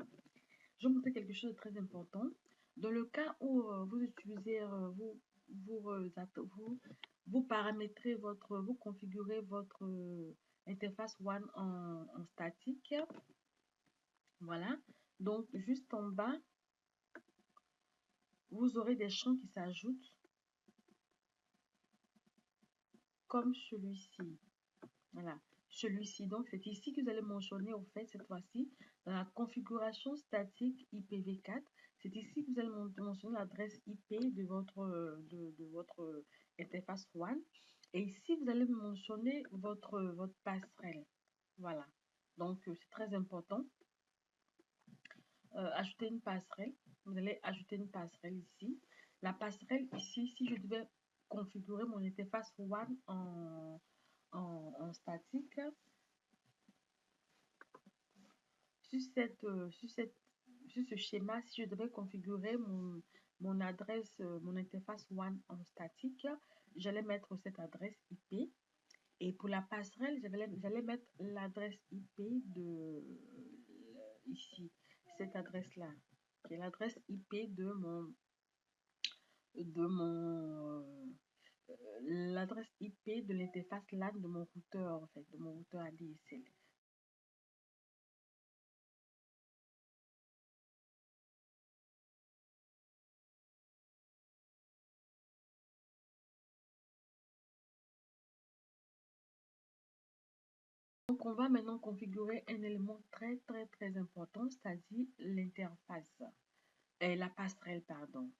[SPEAKER 1] je vais vous montrer quelque chose de très important. Dans le cas où vous utilisez, vous paramétrez vous configurez votre interface WAN en statique, voilà. Donc, juste en bas, vous aurez des champs qui s'ajoutent comme celui-ci. Voilà, celui-ci. Donc, c'est ici que vous allez mentionner, au fait, cette fois-ci, dans la configuration statique IPv4. C'est ici que vous allez mentionner l'adresse IP de votre interface WAN. Et ici, vous allez mentionner votre passerelle. Voilà. Donc, c'est très important. Ajouter une passerelle. Vous allez ajouter une passerelle ici. La passerelle ici, si je devais configurer mon interface WAN en statique, sur ce schéma, si je devais configurer mon adresse, mon interface WAN en statique, j'allais mettre cette adresse IP. Et pour la passerelle, j'allais mettre l'adresse IP ici, cette adresse-là, qui est l'adresse IP l'adresse IP de l'interface LAN de mon routeur, en fait, de mon routeur ADSL. Donc, on va maintenant configurer un élément très, très, très important, c'est-à-dire l'interface, la passerelle, pardon.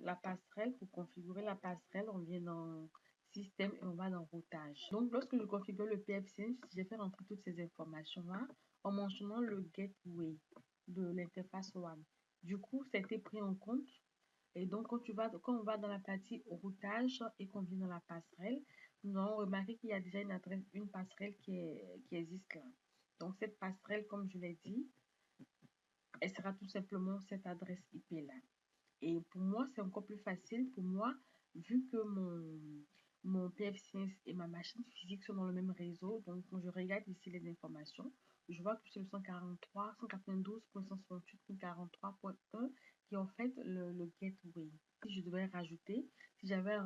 [SPEAKER 1] La passerelle, pour configurer la passerelle, on vient dans système et on va dans routage. Donc, lorsque je configure le PFC, j'ai fait rentrer toutes ces informations-là en mentionnant le gateway de l'interface WAN. Du coup, ça a été pris en compte. Et donc, quand on va dans la partie routage et qu'on vient dans la passerelle, nous allons remarquer qu'il y a déjà une passerelle qui existe là. Donc, cette passerelle, comme je l'ai dit, elle sera tout simplement cette adresse IP là. Et pour moi, c'est encore plus facile pour moi, vu que mon PF6 et ma machine physique sont dans le même réseau. Donc, quand je regarde ici les informations, je vois que c'est le 143, 192.168.43.1 qui est en fait le gateway. Si je devais rajouter, si j'avais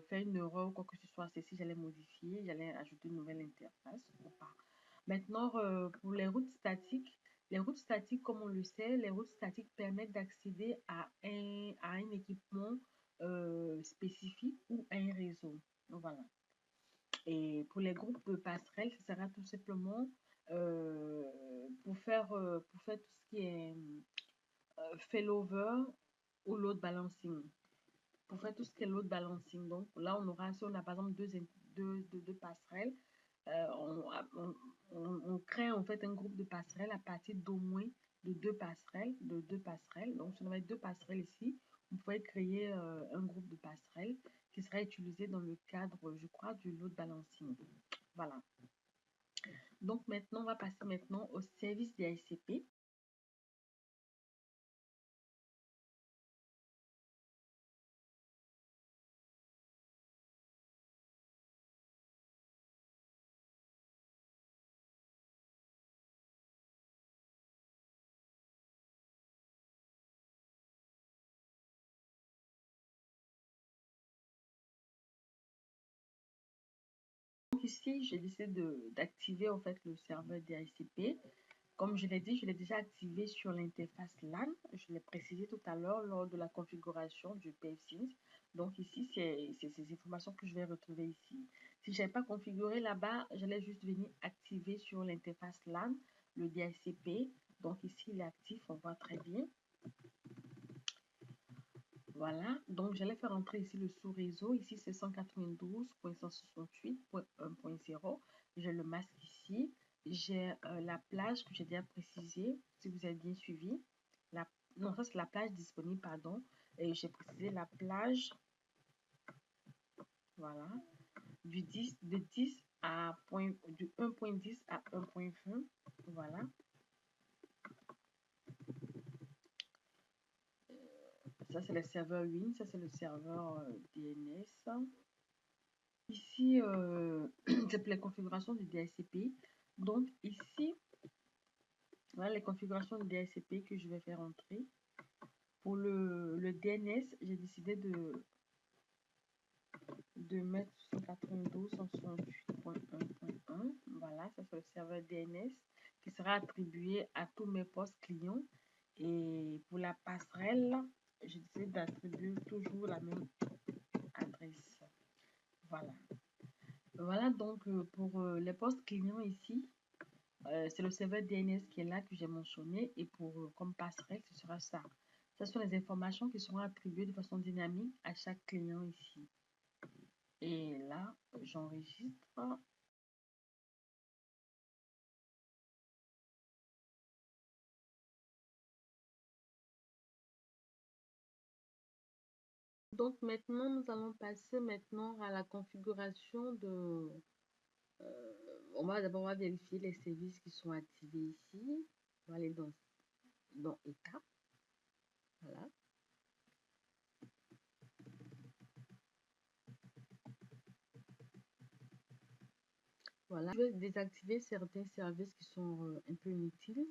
[SPEAKER 1] fait une erreur ou quoi que ce soit, c'est si j'allais modifier, j'allais ajouter une nouvelle interface ou pas. Maintenant, pour les routes statiques, comme on le sait, les routes statiques permettent d'accéder à un équipement spécifique ou à un réseau. Donc, voilà. Et pour les groupes de passerelles, ce sera tout simplement pour faire tout ce qui est failover ou load balancing. Pour faire tout ce qui est load balancing. Donc là, on aura, si on a par exemple deux passerelles, on crée en fait un groupe de passerelles à partir d'au moins de deux passerelles. Donc, si on avait deux passerelles ici, on pourrait créer un groupe de passerelles qui sera utilisé dans le cadre, je crois, du load balancing. Voilà. Donc, maintenant, on va passer maintenant au service DHCP. Donc, ici, j'ai décidé d'activer en fait le serveur DHCP. Comme je l'ai dit, je l'ai déjà activé sur l'interface LAN. Je l'ai précisé tout à l'heure lors de la configuration du PFSINS. Donc ici, c'est ces informations que je vais retrouver ici. Si je n'avais pas configuré là-bas, j'allais juste venir activer sur l'interface LAN le DHCP. Donc ici, il est actif, on voit très bien. Voilà, donc j'allais faire entrer ici le sous-réseau. Ici, c'est 192.168.1.0. J'ai le masque ici. J'ai la plage que j'ai déjà précisée, si vous avez bien suivi. Non, ça, c'est la plage disponible, pardon. Et j'ai précisé la plage, voilà, du 10, de 10 à du 1.10 à 1.20. Voilà. Ça, c'est le serveur Win. Ça, c'est le serveur DNS. Ici, c'est pour les configurations du DHCP. Donc, ici, voilà les configurations du DHCP que je vais faire entrer. Pour le DNS, j'ai décidé de mettre 192.168.1.1. Voilà, ça c'est le serveur DNS qui sera attribué à tous mes postes clients. Et pour la passerelle, j'ai décidé d'attribuer toujours la même adresse. Voilà. Voilà donc pour les postes clients ici, c'est le serveur DNS qui est là que j'ai mentionné et pour comme passerelle, ce sera ça. Ce sont les informations qui seront attribuées de façon dynamique à chaque client ici. Et là, j'enregistre. Donc maintenant, nous allons passer maintenant à la configuration de... on va d'abord vérifier les services qui sont activés ici. On va aller dans État. Voilà. Voilà. Je vais désactiver certains services qui sont un peu inutiles.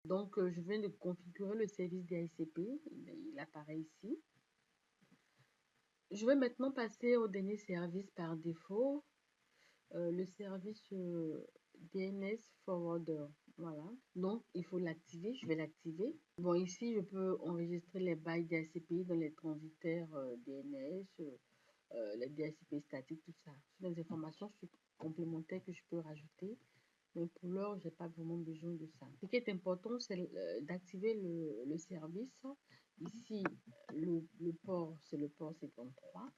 [SPEAKER 1] Donc, je viens de configurer le service DHCP. Il apparaît ici. Je vais maintenant passer au dernier service par défaut, le service DNS Forwarder. Voilà. Donc, il faut l'activer. Je vais l'activer. Bon, ici, je peux enregistrer les bails DHCP dans les transitaires DNS, les DHCP statiques, tout ça. Ce sont des informations complémentaires que je peux rajouter Mais pour l'heure, j'ai pas vraiment besoin de ça. Ce qui est important, c'est d'activer le service. Ici, le port, c'est le port 53.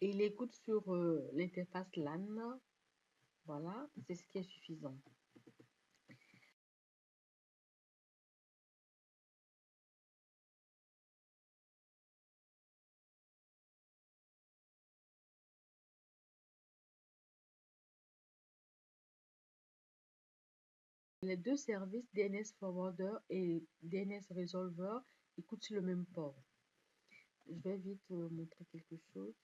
[SPEAKER 1] Et il écoute sur l'interface LAN. Voilà, c'est ce qui est suffisant. Les deux services DNS Forwarder et DNS Resolver écoutent sur le même port. Je vais vite montrer quelque chose.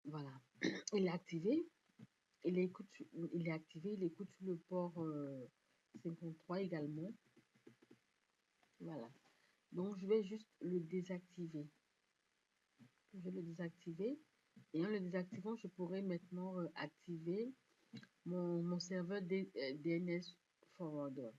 [SPEAKER 1] Voilà, il est activé. Il est activé, il écoute sur le port 53 également. Voilà. Donc, je vais juste le désactiver. Je vais le désactiver. Et en le désactivant, je pourrais maintenant activer mon serveur DNS Forwarder.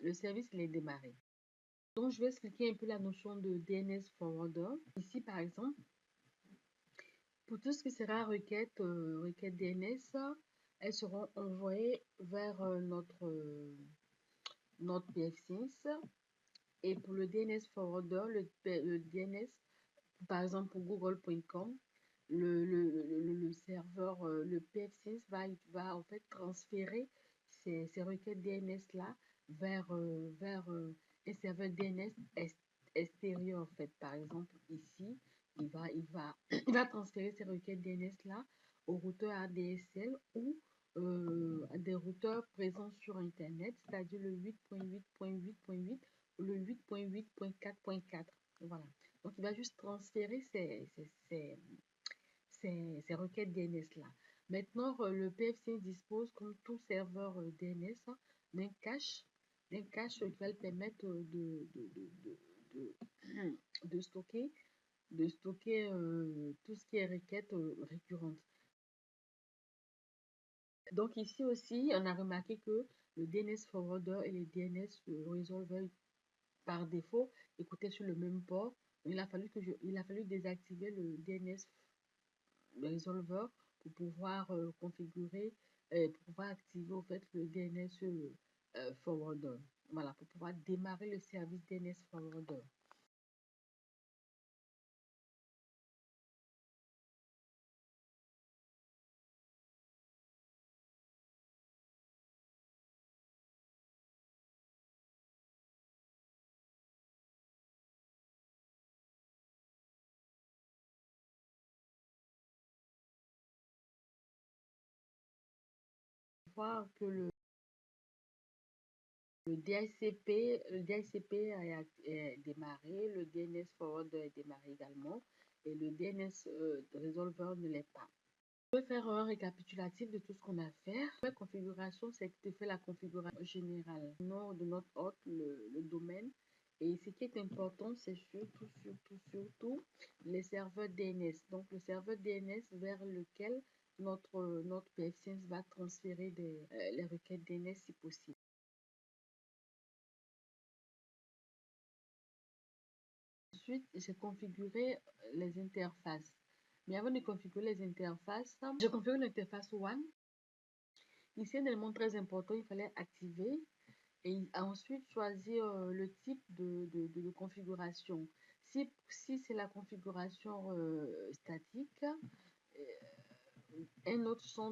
[SPEAKER 1] Le service, il est démarré. Donc, je vais expliquer un peu la notion de DNS Forwarder. Ici, par exemple, pour tout ce qui sera requête DNS, elles seront envoyées vers notre PF6. Et pour le DNS Forwarder, le DNS, par exemple pour google.com, le serveur, le PF6 va en fait transférer ces requêtes DNS-là vers un serveur DNS extérieur, en fait. Par exemple, ici, il va transférer ces requêtes DNS-là au routeur ADSL ou à des routeurs présents sur Internet, c'est-à-dire le 8.8.8.8 ou le 8.8.4.4. Voilà. Donc, il va juste transférer ces requêtes DNS-là. Maintenant, le PFC dispose, comme tout serveur DNS, d'un cache qui va le permettre de stocker, tout ce qui est requête récurrente. Donc ici aussi, on a remarqué que le DNS Forwarder et le DNS Resolver par défaut écoutaient sur le même port. Il a fallu désactiver le DNS Resolver pour pouvoir configurer, pour pouvoir activer au fait le DNS Forwarder. Voilà, pour pouvoir démarrer le service DNS Forwarder. Voir que le DHCP est démarré, le DNS Forwarder est démarré également et le DNS Resolver ne l'est pas. Je vais faire un récapitulatif de tout ce qu'on a fait. La configuration, c'est que tu fais la configuration générale, le nom de notre hôte, le domaine. Et ce qui est important, c'est surtout les serveurs DNS. Donc, le serveur DNS vers lequel notre PF5 va transférer les requêtes DNS si possible. Ensuite, j'ai configuré les interfaces. Mais avant de configurer les interfaces, je configure l'interface One. Ici, un élément très important, il fallait activer et ensuite choisir le type de configuration. Si c'est la configuration statique,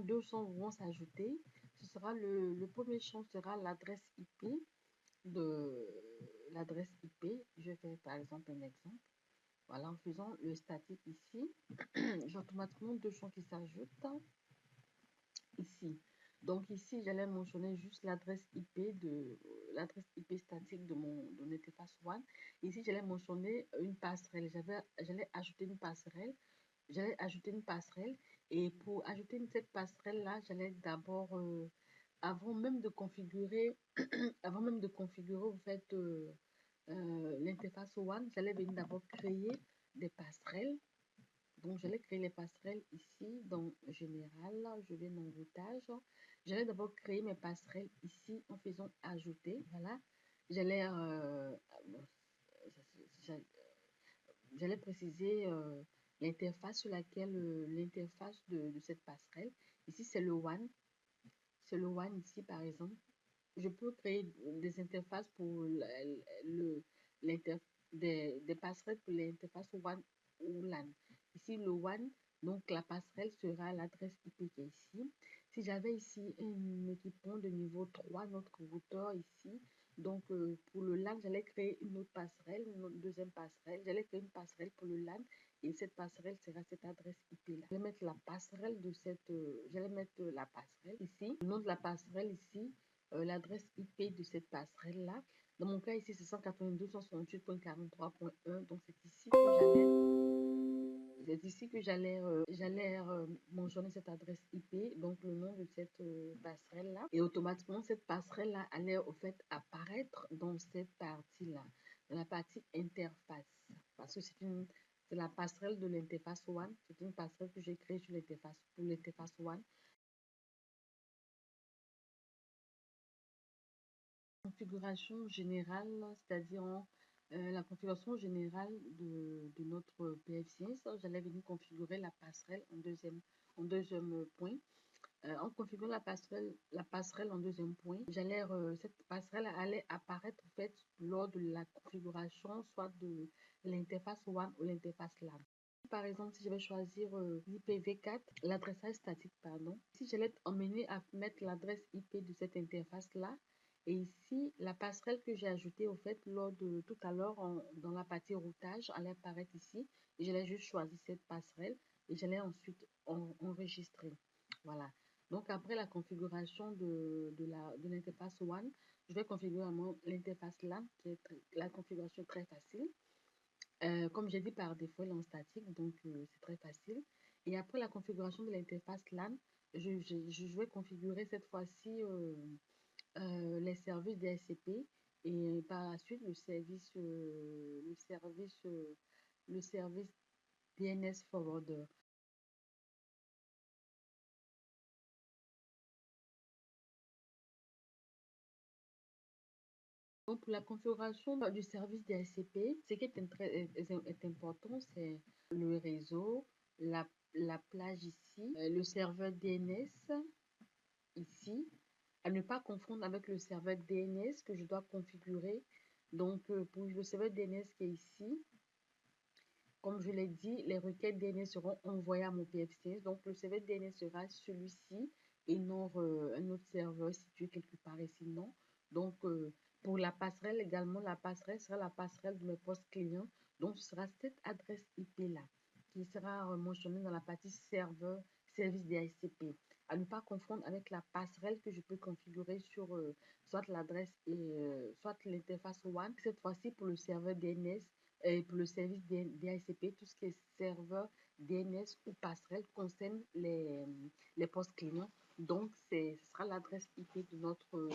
[SPEAKER 1] deux champs vont s'ajouter. Ce sera le premier champ sera l'adresse IP de l'adresse IP. Je fais par exemple un exemple. Voilà, en faisant le statique ici, j'ai automatiquement deux champs qui s'ajoutent.
[SPEAKER 2] ici. Donc ici, j'allais mentionner juste l'adresse IP l'adresse IP statique de mon interface WAN. Ici, j'allais mentionner une passerelle. J'allais ajouter une passerelle. J'allais ajouter une passerelle. Et pour ajouter cette passerelle-là, j'allais d'abord, avant même de configurer, avant même de configurer, vous faites l'interface WAN, j'allais venir d'abord créer des passerelles. Donc, j'allais créer les passerelles ici dans Général. Je vais dans Routage. J'allais d'abord créer mes passerelles ici en faisant ajouter. Voilà. J'allais j'allais préciser l'interface sur laquelle l'interface de cette passerelle. Ici, c'est le WAN. C'est le WAN ici, par exemple. Je peux créer des interfaces pour des passerelles pour l'interface WAN ou LAN. Ici, le WAN, donc la passerelle sera l'adresse IP qui est ici. Si j'avais ici un équipement de niveau 3, notre routeur ici, donc pour le LAN, j'allais créer une autre passerelle, une autre deuxième passerelle. J'allais créer une passerelle pour le LAN et cette passerelle sera cette adresse IP là. Je vais mettre la passerelle de cette, j'allais mettre la passerelle ici, le nom de la passerelle ici, l'adresse IP de cette passerelle-là. Dans mon cas ici, c'est 192.168.43.1. Donc, c'est ici que j'allais mentionner cette adresse IP, donc le nom de cette passerelle-là. Et automatiquement, cette passerelle-là allait au fait apparaître dans cette partie-là, dans la partie interface. Parce que c'est la passerelle de l'interface WAN. C'est une passerelle que j'ai créée sur l'interface, pour l'interface WAN. Configuration générale, c'est-à-dire la configuration générale de notre PF6, j'allais venir configurer la passerelle en deuxième point. En configurant la passerelle en deuxième point, cette passerelle allait apparaître en fait lors de la configuration soit de l'interface WAN ou l'interface LAN. Par exemple, si je vais choisir l'IPv4, l'adressage statique, pardon, si j'allais être emmené à mettre l'adresse IP de cette interface-là, et ici, la passerelle que j'ai ajoutée au fait lors de tout à l'heure dans la partie routage allait apparaître ici, et j'allais juste choisir cette passerelle et j'allais ensuite enregistrer. Voilà. Donc après la configuration de l'interface WAN, je vais configurer l'interface LAN, qui est la configuration très facile. Comme j'ai dit par défaut, elle est en statique, donc c'est très facile. Et après la configuration de l'interface LAN, je vais configurer cette fois-ci les services DHCP et par la suite le service DNS Forwarder. Donc, pour la configuration du service DHCP, ce qui est important, c'est le réseau, la, la plage ici, le serveur DNS ici, à ne pas confondre avec le serveur DNS que je dois configurer. Donc, pour le serveur DNS qui est ici, comme je l'ai dit, les requêtes DNS seront envoyées à mon PF6. Donc, le serveur DNS sera celui-ci et non un autre serveur situé quelque part ici, non. Donc, pour la passerelle également, la passerelle sera la passerelle de mes postes clients. Donc, ce sera cette adresse IP-là qui sera mentionnée dans la partie serveur service DHCP. À ne pas confondre avec la passerelle que je peux configurer sur soit l'adresse soit l'interface WAN. Cette fois-ci, pour le serveur DNS, et pour le service DHCP, tout ce qui est serveur, DNS ou passerelle concerne les postes clients. Donc, ce sera l'adresse IP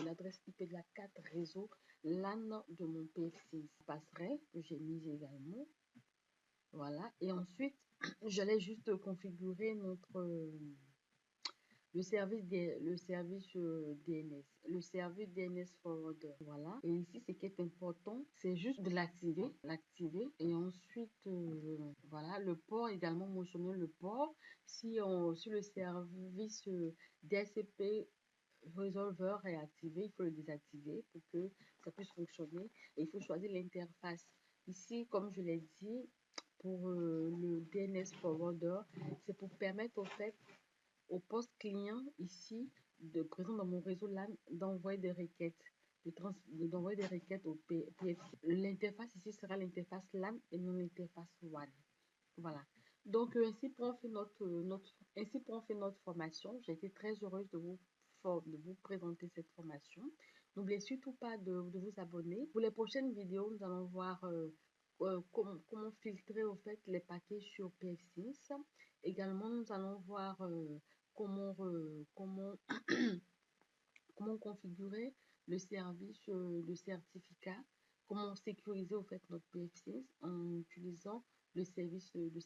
[SPEAKER 2] l'adresse IP de la carte réseau LAN de mon PF6. Passerelle que j'ai mise également. Voilà. Et ensuite, j'allais juste configurer le service DNS, le service DNS forwarder. Voilà. Et ici, ce qui est important, c'est juste de l'activer. Et ensuite, voilà, le port également, mentionner le port. Si le service DHCP Resolver est activé, il faut le désactiver pour que ça puisse fonctionner. Et il faut choisir l'interface. Ici, comme je l'ai dit, pour le DNS forwarder, c'est pour permettre au fait au poste client ici, présent dans mon réseau LAN, d'envoyer des requêtes, d'envoyer des requêtes au PFC. L'interface ici sera l'interface LAN et non l'interface WAN. Voilà. Donc, ainsi prend fait notre formation. J'ai été très heureuse de vous présenter cette formation. N'oubliez surtout pas de vous abonner. Pour les prochaines vidéos, nous allons voir comment filtrer au fait les paquets sur PF6. Également, nous allons voir comment configurer le service de certificat, comment sécuriser au fait notre PF6 en utilisant le service de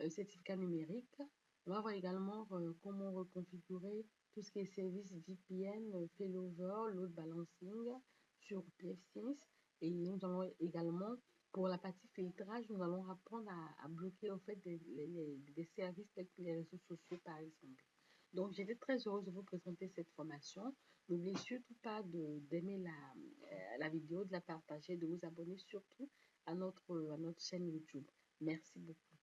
[SPEAKER 2] certificat numérique. On va voir également comment reconfigurer tout ce qui est service VPN, failover, load balancing sur PF6. Et nous allons également, pour la partie filtrage, nous allons apprendre à bloquer au fait des services tels que les réseaux sociaux, par exemple. Donc, j'étais très heureuse de vous présenter cette formation. N'oubliez surtout pas d'aimer la vidéo, de la partager, de vous abonner surtout à notre chaîne YouTube. Merci beaucoup.